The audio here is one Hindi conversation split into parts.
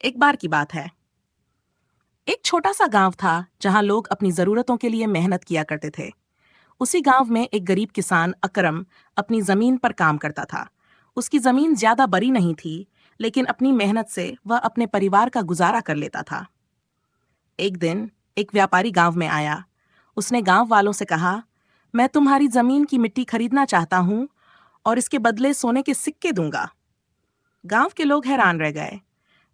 एक बार की बात है। एक छोटा सा गांव था जहां लोग अपनी जरूरतों के लिए मेहनत किया करते थे। उसी गांव में एक गरीब किसान अकरम अपनी जमीन पर काम करता था। उसकी जमीन ज्यादा बड़ी नहीं थी, लेकिन अपनी मेहनत से वह अपने परिवार का गुजारा कर लेता था। एक दिन एक व्यापारी गांव में आया। उसने गांव वालों से कहा, मैं तुम्हारी जमीन की मिट्टी खरीदना चाहता हूं और इसके बदले सोने के सिक्के दूंगा। गांव के लोग हैरान रह गए।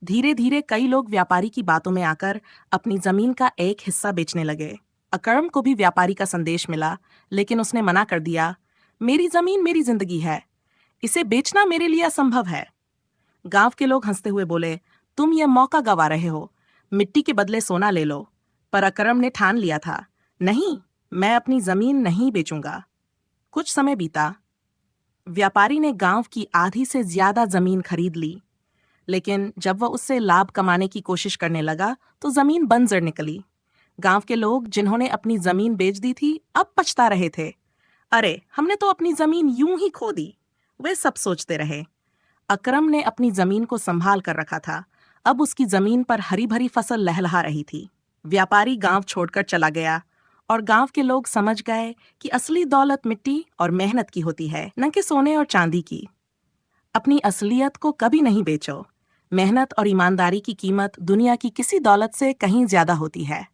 धीरे धीरे कई लोग व्यापारी की बातों में आकर अपनी जमीन का एक हिस्सा बेचने लगे। अकरम को भी व्यापारी का संदेश मिला, लेकिन उसने मना कर दिया। मेरी जमीन मेरी जिंदगी है, इसे बेचना मेरे लिए असंभव है। गांव के लोग हंसते हुए बोले, तुम यह मौका गंवा रहे हो, मिट्टी के बदले सोना ले लो। पर अकरम ने ठान लिया था, नहीं, मैं अपनी जमीन नहीं बेचूंगा। कुछ समय बीता। व्यापारी ने गांव की आधी से ज्यादा जमीन खरीद ली, लेकिन जब वह उससे लाभ कमाने की कोशिश करने लगा तो जमीन बंजर निकली। गांव के लोग जिन्होंने अपनी जमीन बेच दी थी अब पछता रहे थे। अरे, हमने तो अपनी जमीन यूं ही खो दी, वे सब सोचते रहे। अकरम ने अपनी जमीन को संभाल कर रखा था। अब उसकी जमीन पर हरी भरी फसल लहलहा रही थी। व्यापारी गांव छोड़कर चला गया और गांव के लोग समझ गए कि असली दौलत मिट्टी और मेहनत की होती है, न कि सोने और चांदी की। अपनी असलियत को कभी नहीं बेचो। मेहनत और ईमानदारी की कीमत दुनिया की किसी दौलत से कहीं ज्यादा होती है।